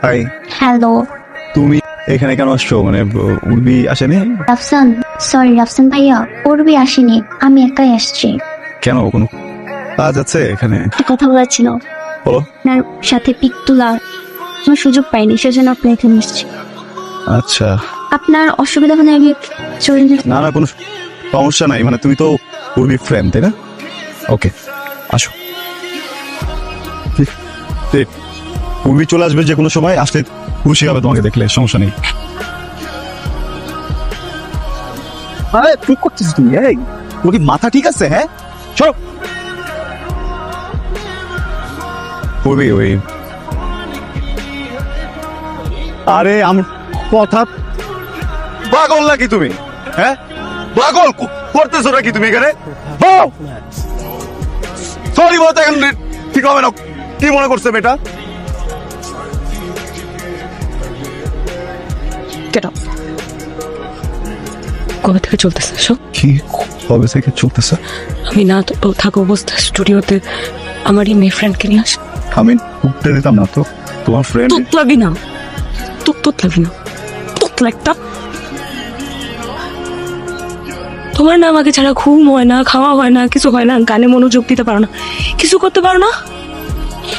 High, hello তুমি এখানে কেন আসছো? মানে উর্বি আসেনি? রাফসান, সরি রাফসান ভাইয়া, উর্বি আসেনি, আমি একাই আসছি। কেন, কোনো কাজ আছে এখানে? একটা কথা বলার ছিল, বলো। আপনার সাথে পিক তোলার আমার সুযোগ পাইনি, সেজন্য আপনি এখানে এসেছি। আচ্ছা, আপনার অসুবিধা হলে আমি চলে যেতে। না না, কোনো সমস্যা নাই। মানে তুমি তো উর্বি ফ্রেন্ড, তাই না? ওকে, আসো। ঠিক, উর্বি চলে আসবে যে কোনো সময়, আসলে খুশি হবে তোমাকে দেখলে, সমস্যা নেই। আরে কি করছিস তুমি? এই তোর কি মাথা ঠিক আছে? হ্যাঁ, চলো। উর্বি, ওই আরে আমার কথা, পাগল নাকি তুমি? হ্যাঁ, পাগল করতেছো নাকি তুমি এখানে? সরি বলতে এখন ঠিক হবে না। কি মনে করছে মেয়েটা? কবে থেকে চলতেছে এসব? কি কবে থেকে চলতেছে? আমি না থাকা অবস্থা স্টুডিওতে আমার এই মেয়ে ফ্রেন্ডকে নিয়ে আস। আমি উঠতে দিতাম না তো। তোমার ফ্রেন্ড তোত লাগবি না, তোত লাগবি না, তোত একটা। তোমার না আমাকে ছাড়া ঘুম হয় না, খাওয়া হয় না, কিছু হয় না, গানে মনোযোগ দিতে পারো না, কিছু করতে পারো না।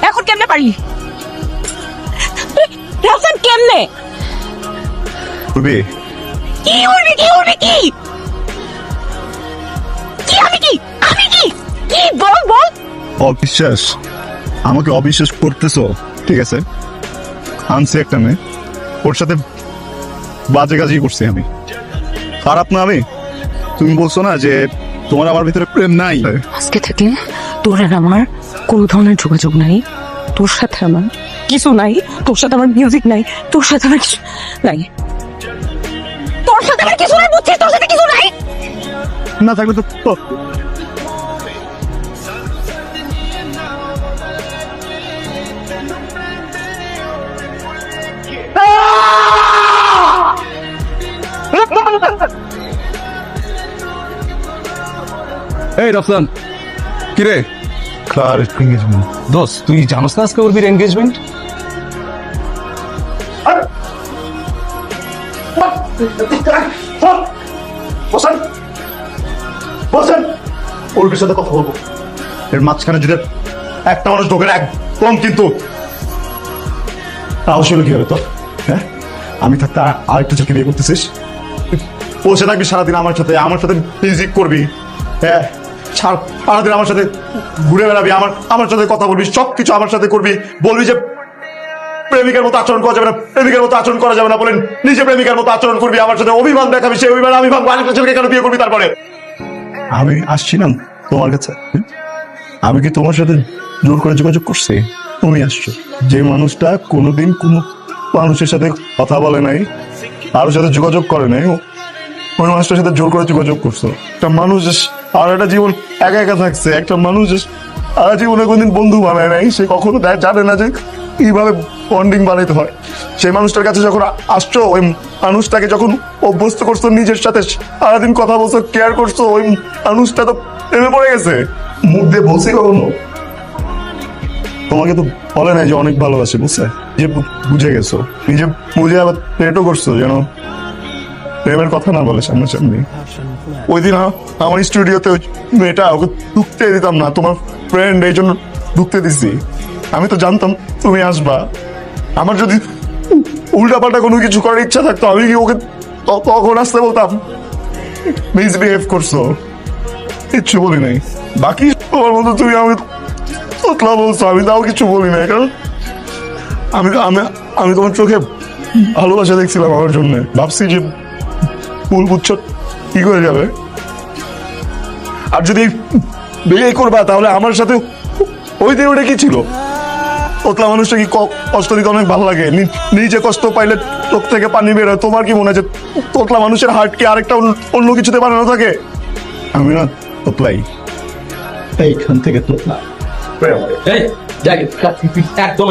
এখন কেমনে পারি? রাফসান কেমনে? উর্বি, কি উড়বি, কি উড়বি, কি কি আমি কি আমি কি কি বল বল। অবিশ্বাস, আমাকে অবিশ্বাস করতেছো? ঠিক আছে, আনছি একটা মেয়ে, ওর সাথে বাজে কাজই করছি আমি। খারাপ না আমি? তুমি বলছো না যে তোমার আমার ভিতরে প্রেম নাই? আজকে থেকে তোর আর আমার কোনো ধরনের যোগাযোগ নাই। তোর সাথে আমার কিছু নাই, তোর সাথে আমার মিউজিক নাই, তোর সাথে আমার কিছু নাই, তোর সাথে আমার কিছু নাই, বুঝছিস? তোর সাথে কিছু নাই। না থাকলে তো এই রফসান, কিরে ক্লার এঙ্গেজমেন্ট। দোস্ত, তুই জানোস না আজকে উর্বির এনগেজমেন্ট? বসেন বসেন, উর্বির সাথে কথা বলবো। এর মাঝখানে যদি একটা মানুষ ঢোকে না একদম, কিন্তু তাও ছিল কি হবে তো? হ্যাঁ, আমি থাকতে আরেকটা ছেলেকে বিয়ে করতেছিস, বসে থাকবি সারাদিন আমার সাথে মিউজিক করবি, হ্যাঁ, সারাদিন আমার সাথে ঘুরে বেড়াবি, আমার সাথে কথা বলবি, সবকিছু আমার সাথে করবি, বলবি যে প্রেমিকার মতো আচরণ করা যাবে না, প্রেমিকার মতো আচরণ করা যাবে না, বলেন নিজে প্রেমিকার মতো আচরণ করবি, আমার সাথে অভিমান দেখাবি, সেই অভিমান আমি ভাববো আরেকটা ছেলেকে কেন বিয়ে করবি। তারপরে আমি আসছিলাম তোমার কাছে, আমি কি তোমার সাথে জোর করে যোগাযোগ করছি? তুমি আসছো। যে মানুষটা কোনোদিন কোনো মানুষের সাথে কথা বলে নাই, কারোর সাথে যোগাযোগ করে নাই, ওই মানুষটার সাথে জোর করে যোগাযোগ করছো। একটা মানুষ আর একটা জীবন একা একা থাকছে, একটা মানুষ সারা জীবনে কোনদিন বন্ধু বানায় নাই, সে কখনো জানে না যে কিভাবে বন্ডিং বানাইতে হয়। সেই মানুষটার কাছে যখন আসছো, ওই মানুষটাকে যখন অভ্যস্ত করছো, নিজের সাথে সারাদিন কথা বলছো, কেয়ার করছো, ওই মানুষটা তো প্রেমে পড়ে গেছে। মুখ দিয়ে বলছি কখনো? তোমাকে তো বলে নাই যে অনেক ভালোবাসে, বুঝছে? যে বুঝে গেছো, নিজে বুঝে আবার পেটও করছো যেন প্রেমের কথা না বলে সামনাসামনি। ওই দিন আমার স্টুডিওতে মেয়েটা, ওকে ঢুকতে দিতাম না, তোমার ফ্রেন্ড, এই জন্য ঢুকতে দিছি। আমি তো জানতাম তুমি আসবা। আমার যদি উল্টাপাল্টা কোনো কিছু করার ইচ্ছা থাকতো, আমি কি ওকে তখন আসতে বলতাম? মিসবিহেভ করছো, কিচ্ছু বলি নাই। বাকি তোমার মতো তুমি আমাকে তোতলা বলছো, আমি তাও কিছু বলি নাই, কারণ আমি তোমার চোখে ভালোবাসা দেখছিলাম আমার জন্য। ভাবছি যে ফুল বুঝছো কি করে যাবে, আর যদি বিয়ে করবা তাহলে আমার সাথে ওই দিন ওটা কি ছিল? তোতলা মানুষটা কি কষ্ট দিতে অনেক ভালো লাগে, নিজে কষ্ট পাইলে চোখ থেকে পানি বের হয়। তোমার কি মনে হয় যে তোতলা মানুষের হার্ট কি আরেকটা অন্য কিছুতে বানানো থাকে? আমি না তোতলাই, এইখান থেকে তোতলা। একদম